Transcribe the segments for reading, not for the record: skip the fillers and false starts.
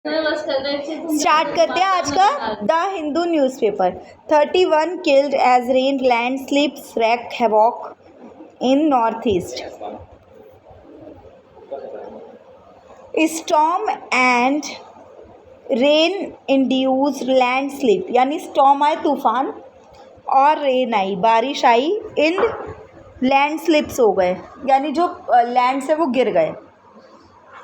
Start करते हैं आज का the Hindu newspaper. 31 killed as rain landslips wreak havoc in northeast. Storm and rain induced landslip, यानी storm आए तूफान और रेन आई बारिश आई, इन लैंडस्लिप्स हो गए यानी जो लैंड से वो गिर गए।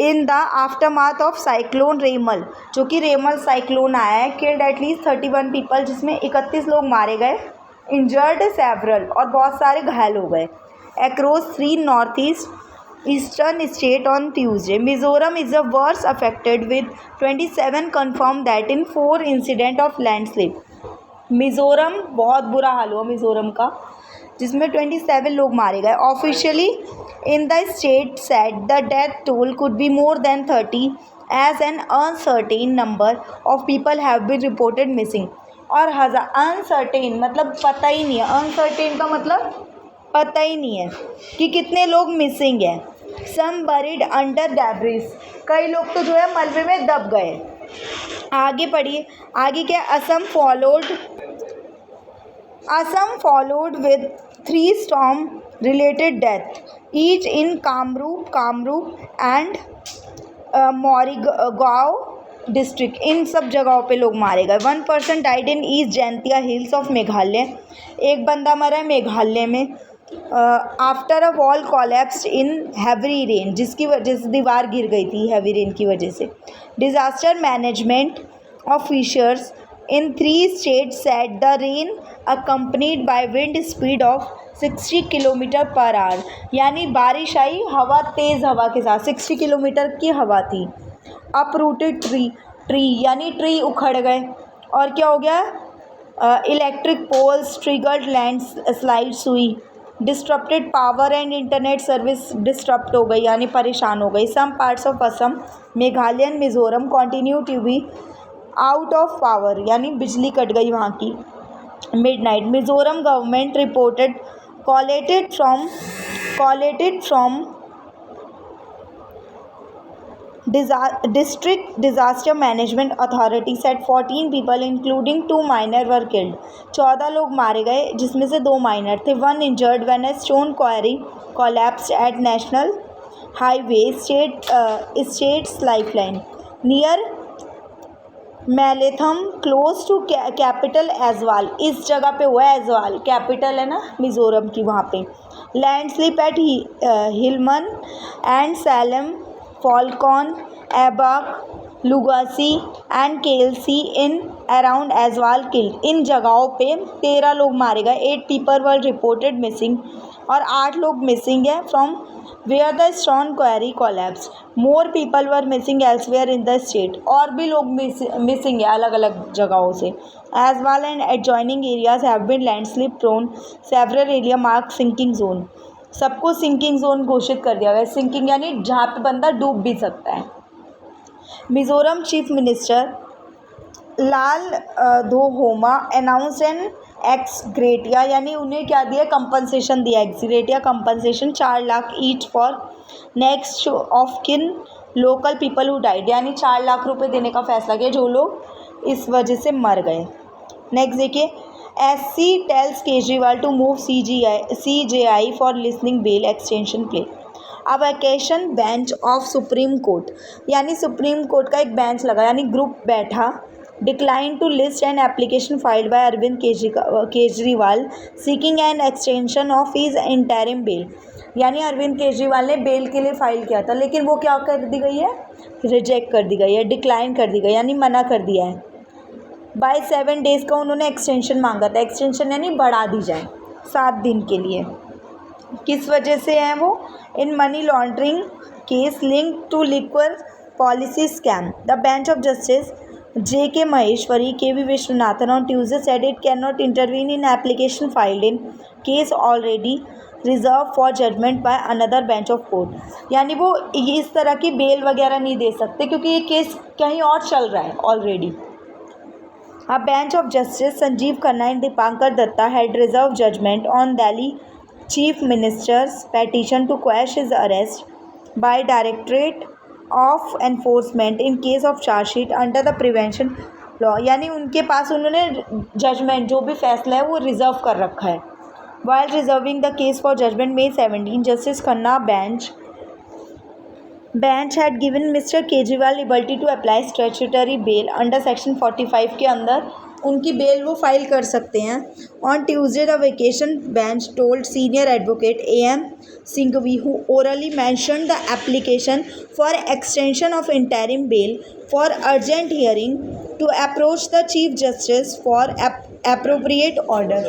In the aftermath of cyclone रेमल, जो कि रेमल साइक्लोन आया है, किल्ड एटलीस्ट 31 पीपल, जिसमें 31 लोग मारे गए, इंजर्ड सेवरल, और बहुत सारे घायल हो गए, across 3 north eastern state on Tuesday. Mizoram is the worst affected with 27 confirm dead in 4 incident of landslip. Mizoram बहुत बुरा हाल हुआ मिज़ोरम का, जिसमें 27 लोग मारे गए। Officially in the state said the death toll could be more than 30 as an uncertain number of people have been reported missing. और uncertain मतलब पता ही नहीं है, अनसर्टेन का मतलब पता ही नहीं है कि कितने लोग मिसिंग हैं। सम बरीड अंडर डेब्रिस, कई लोग तो जो है मलबे में दब गए। आगे पढ़िए, आगे क्या, Assam followed with 3 storm related death, each in Kamrup and Morigao district। इन सब जगहों पे लोग मारे गए। 1 person died in east Jaintia hills of Meghalaya, एक बंदा मरा है मेघालय में। After a wall collapsed in heavy rain, जिसकी वजह से दीवार गिर गई थी हैवी रेन की वजह से। Disaster management officers in 3 states said the rain accompanied by wind speed of 60 kilometre per hour, यानी बारिश आई, हवा तेज़ हवा के साथ 60 किलोमीटर की हवा थी। अपरूटेड ट्री यानी ट्री उखड़ गए। और क्या हो गया, electric poles triggered landslides हुई। Disrupted power and internet service disrupt हो गई यानी परेशान हो गई। Some parts of Assam, Meghalaya and Mizoram continue to be out of power, यानी बिजली कट गई वहाँ की midnight. Mizoram government reported collated from district disaster management authority said 14 people including 2 minor were killed। 14 लोग मारे गए जिसमें से 2 माइनर थे। 1 injured when a stone quarry collapsed at national highway state's lifeline near Melthum close to capital Aizawl. इस जगह पे हुआ है, एजवाल कैपिटल है ना मिज़ोरम की, वहाँ पे। Landslip at Hlimen and Sailam, Falkawn, Ebawk, Lungsei and Kelsih in around Aizawl killed. इन जगहों पे 13 लोग मारे गए। 8 पीपल वर रिपोर्टेड मिसिंग, और 8 लोग मिसिंग है from where the stone quarry collapsed। more people were missing elsewhere in the state। और भी लोग मिसिंग है अलग अलग जगहों से। as well and adjoining areas have been landslip prone, several area marked sinking zone। सबको sinking zone घोषित कर दिया गया। sinking यानी जहाँ पे बंदा डूब भी सकता है। Mizoram chief minister Lalduhoma announced an ex gratia, यानी उन्हें क्या दिया, कंपनसेशन दिया। Ex gratia compensation 4 lakh each for next of kin local people who died, यानी 4 लाख रुपए देने का फैसला किया जो लोग इस वजह से मर गए। नेक्स्ट देखिए, SC tells Kejriwal to move CJI for listening bail extension plea. A vacation bench of Supreme Court, यानी सुप्रीम कोर्ट का एक बेंच लगा, यानी ग्रुप बैठा। Decline to list an application filed by Arvind Kejriwal seeking an extension of his interim bail, यानी अरविंद केजरीवाल ने bell के लिए फाइल किया था, लेकिन वो क्या कर दी गई है, रिजेक्ट कर दी गई है, डिक्लाइन कर दी गई, यानी मना कर दिया है। बाय 7 डेज़ का उन्होंने एक्सटेंशन मांगा था। एक्सटेंशन यानी बढ़ा दी जाए 7 दिन के लिए। किस वजह से है वो, in money laundering case link to liquor policy scam. The bench of Justice J.K. Maheshwari, K.V. Viswanathan on Tuesday said it cannot intervene in application filed in case already reserved for judgment by another bench of court। यानी वो इस तरह की bell वगैरह नहीं दे सकते क्योंकि ये केस कहीं और चल रहा है already. A bench of Justice Sanjeev Khanna and Dipankar Datta had reserved judgment on Delhi Chief Minister's petition to quash his arrest by Directorate of enforcement in case of chargesheet under the prevention law, यानी उनके पास उन्होंने judgement जो भी फैसला है वो reserve कर रखा है. While reserving the case for judgment May 17, Justice Khanna bench had given mister Kejriwal liberty to apply statutory bail under section 45 के अंदर उनकी बेल वो फाइल कर सकते हैं. On Tuesday the vacation bench told senior advocate AM Singhvi who orally mentioned the application for extension of interim bail for urgent hearing to approach the Chief Justice for appropriate order.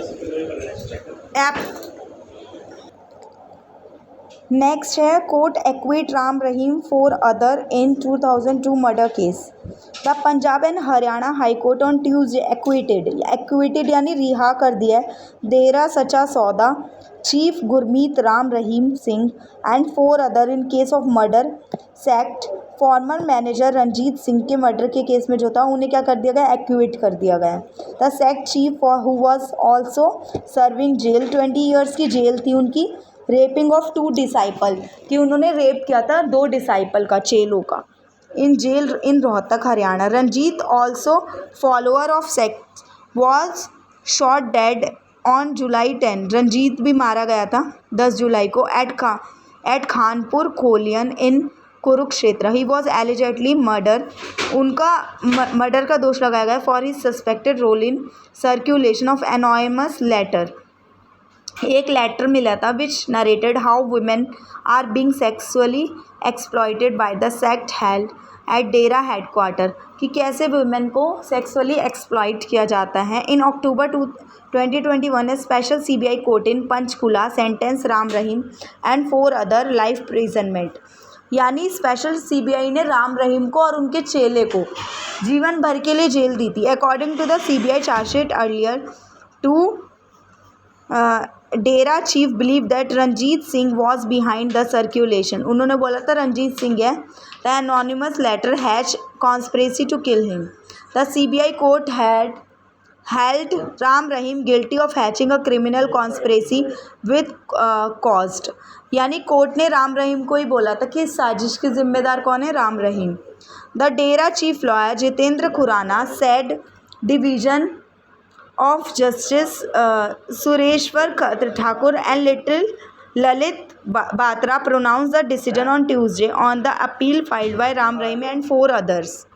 Next है court acquit Ram Rahim for other in 2002 murder case. The Punjab and Haryana high court on Tuesday acquitted यानी रिहा कर दिया है Dera Sacha Sauda chief Gurmeet Ram Rahim Singh and 4 other in case of murder sect. Former manager Ranjit Singh के murder के case में जो था उन्हें क्या कर दिया गया, एक्विट कर दिया गया. The sect chief who was also serving jail 20 years की जेल थी उनकी. रेपिंग ऑफ 2 डिसाइपल कि उन्होंने रेप किया था 2 डिसाइपल का, चेलों का, in jail in Rohtak Haryana. Ranjit also follower of sect was shot dead on July 10. Ranjit भी मारा गया था 10 जुलाई को at Khanpur Kolian in Kurukshetra. He was allegedly murder. उनका मर्डर का दोष लगाया गया for his suspected role in circulation of anonymous letter. एक लेटर मिला था which narrated how women are being sexually exploited by the sect held at Dera headquarter कि कैसे वुमेन को सेक्सुअली एक्सप्लॉइट किया जाता है. In October 2021 a special CBI court in Panchkula sentence Ram Rahim and 4 other life imprisonment. यानी special CBI ने राम रहीम को और उनके चेले को जीवन भर के लिए जेल दी थी. According to the CBI chargesheet earlier to Dera chief believe that Ranjit Singh was behind the circulation. उन्होंने बोला था रंजीत सिंह है the anonymous letter hatch conspiracy to kill him. The CBI court had held Ram Rahim guilty of hatching a criminal conspiracy with cost. यानी court ने राम रहीम को ही बोला था कि इस साजिश के जिम्मेदार कौन है, Ram Rahim. The Dera chief lawyer Jitendra Khurana said division of Justice Sureshwar Thakur and Lalit Batra pronounced the decision on Tuesday on the appeal filed by Ram Rahim and 4 others.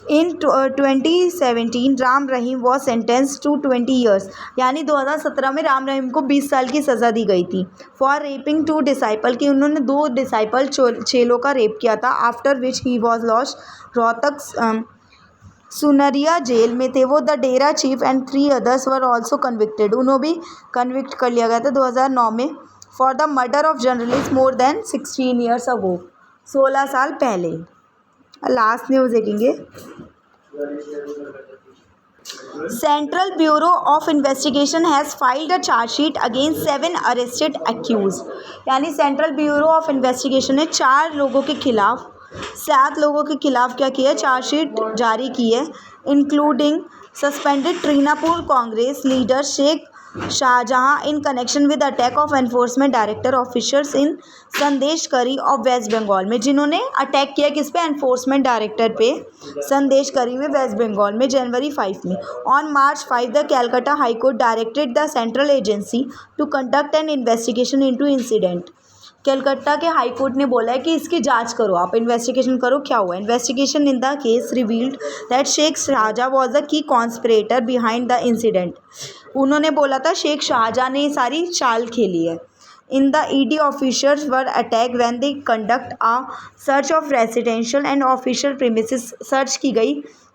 In 2017 Ram Rahim was sentence to 20 years. यानी 2017 में राम रहीम को 20 साल की सज़ा दी गई थी for rapping 2 disciple कि उन्होंने 2 डिसाइपल चेलों का रेप किया था. After which he was lodged Rohtak Sunaria jail में थे वो. The Dera chief and 3 others were also convicted. उन्होंने भी कन्विक्ट कर लिया गया था 2009 में for the murder of journalist more than 16 years ago, 16 साल पहले. लास्ट न्यूज़ देखेंगे. Central bureau of investigation has filed a chargesheet against 7 arrested accused. यानी सेंट्रल ब्यूरो ऑफ इन्वेस्टिगेशन ने 4 लोगों के खिलाफ 7 लोगों के खिलाफ क्या किया है, चार्जशीट जारी की है. Including suspended Trinamool Congress leader Sheikh Shahjahan in connection with attack of Enforcement Directorate officers in Sandeshkhali of waste Bengal में. जिन्होंने अटैक किया किस पे, एनफोर्समेंट डायरेक्टर पे संदेश करी में वेस्ट बंगाल में January 5 में. On March 5 the Calcutta High Court directed the central agency to conduct an investigation into incident. Calcutta के हाई कोर्ट ने बोला है कि इसकी जांच करो, आप इन्वेस्टिगेशन करो क्या हुआ. Investigation in the case revealed that Sheikh Shahjahan was the key conspirator behind the incident. उन्होंने बोला था शेख शाहजहां ने सारी चाल खेली है. In the ED officers were attack when they conduct a search of residential and official premises. Search की गई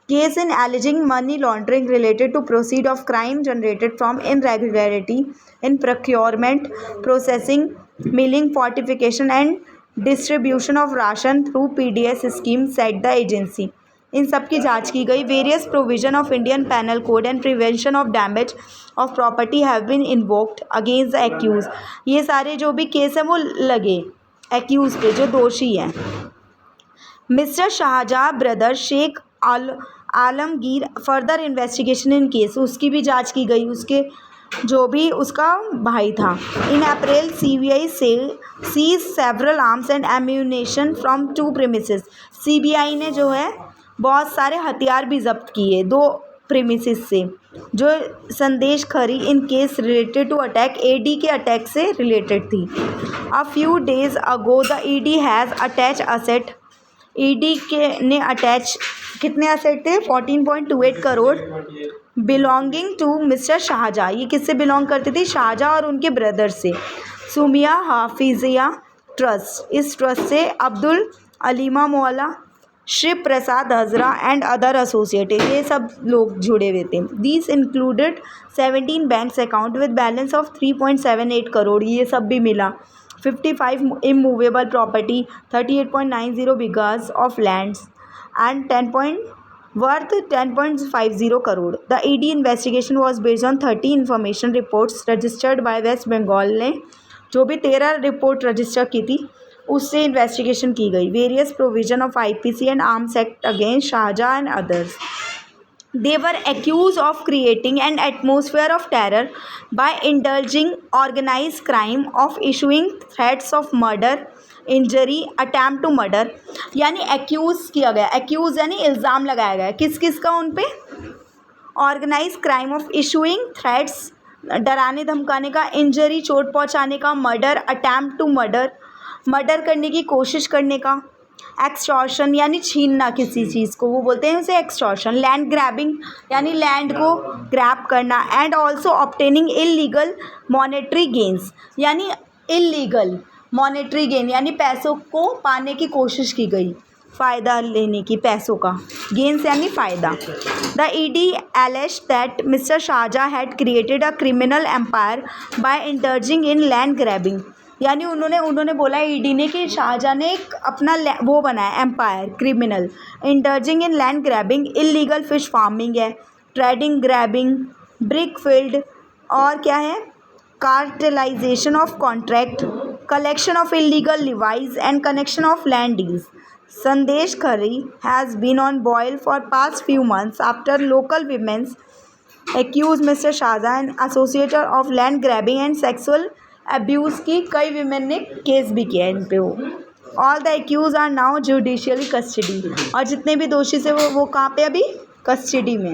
case in alleging money laundering related to proceed of crime generated from irregularity in procurement processing milling fortification and distribution of ration through PDS scheme said the agency. इन सब की जांच की गई. Various provision of Indian panel code and prevention of damage of property have been invoked against the accused. ये सारे जो भी केस हैं वो लगे एक्यूज पे जो दोषी हैं. Mister Shahjahan brother Sheikh Alamgir further investigation in case, उसकी भी जांच की गई. उसके जो भी उसका भाई था। In April CBI seize several arms and ammunition from 2 premises. CBI ने जो है बहुत सारे हथियार भी जब्त किए 2 प्रीमिसेस से, जो Sandeshkhali in case related to attack AD के अटैक से रिलेटेड थी। A few days ago the ED has attach asset. ED के ने अटैच कितने असेट थे? 14.28 crore belonging to mister Shahjahan. ये किससे बिलोंग करती थी? शाहजहाँ और उनके ब्रदर से। सुमिया हाफिजिया ट्रस्ट, इस ट्रस्ट से अब्दुल अलीमा मौला, शिव प्रसाद हजरा एंड अदर एसोसिएटेड, ये सब लोग जुड़े हुए थे। These included 17 bank account with balance of 3.78 crore, ये सब भी मिला। 55 immovable property, 38.90 बिगास of lands and worth 10.50 crore. The ED investigation was based on 30 information reports registered by West Bengal ने जो भी 13 रिपोर्ट रजिस्टर की थी उससे इन्वेस्टिगेशन की गई। Various provision of IPC and arms act against Shahjahan and others. They were accused of creating an atmosphere of terror by indulging organized crime, of issuing threats of murder, injury, attempt to murder, यानी accuse किया गया। Accuse यानी इल्ज़ाम लगाया गया किस किस का? उन पे organise crime, of issuing threats, डराने धमकाने का, इंजरी, चोट पहुंचाने का, murder, attempt to murder, murder करने की कोशिश करने का, एक्सटॉर्शन यानी छीनना किसी चीज़ को, वो बोलते हैं उसे एक्सटॉर्शन, लैंड ग्रैबिंग यानी लैंड को ग्रैब करना, and also obtaining illegal monetary gains, यानी इलीगल मॉनेटरी गेन यानी पैसों को पाने की कोशिश की गई, फ़ायदा लेने की, पैसों का, गेन्स यानी फ़ायदा। The ED alleged that mister Shahjahan had created a criminal empire by indulging in land grabbing, यानी उन्होंने बोला ED ने कि शाहजहाँ ने एक अपना वो बनाया empire criminal, indulging in land grabbing, illegal fish farming है, ट्रेडिंग, ग्रैबिंग, ब्रिक फील्ड, और क्या है, cartelisation of contract, collection of illegal levies and connection of land deals. Sandesh Khari has been on boil for past few months after local women accused Mr. Shahjah and associated of land grabbing and sexual abuse की कई women ने case भी किया इन पे। All the accused are now judicially custody, और जितने भी दोषी से वो कहाँ पे अभी कस्टडी में।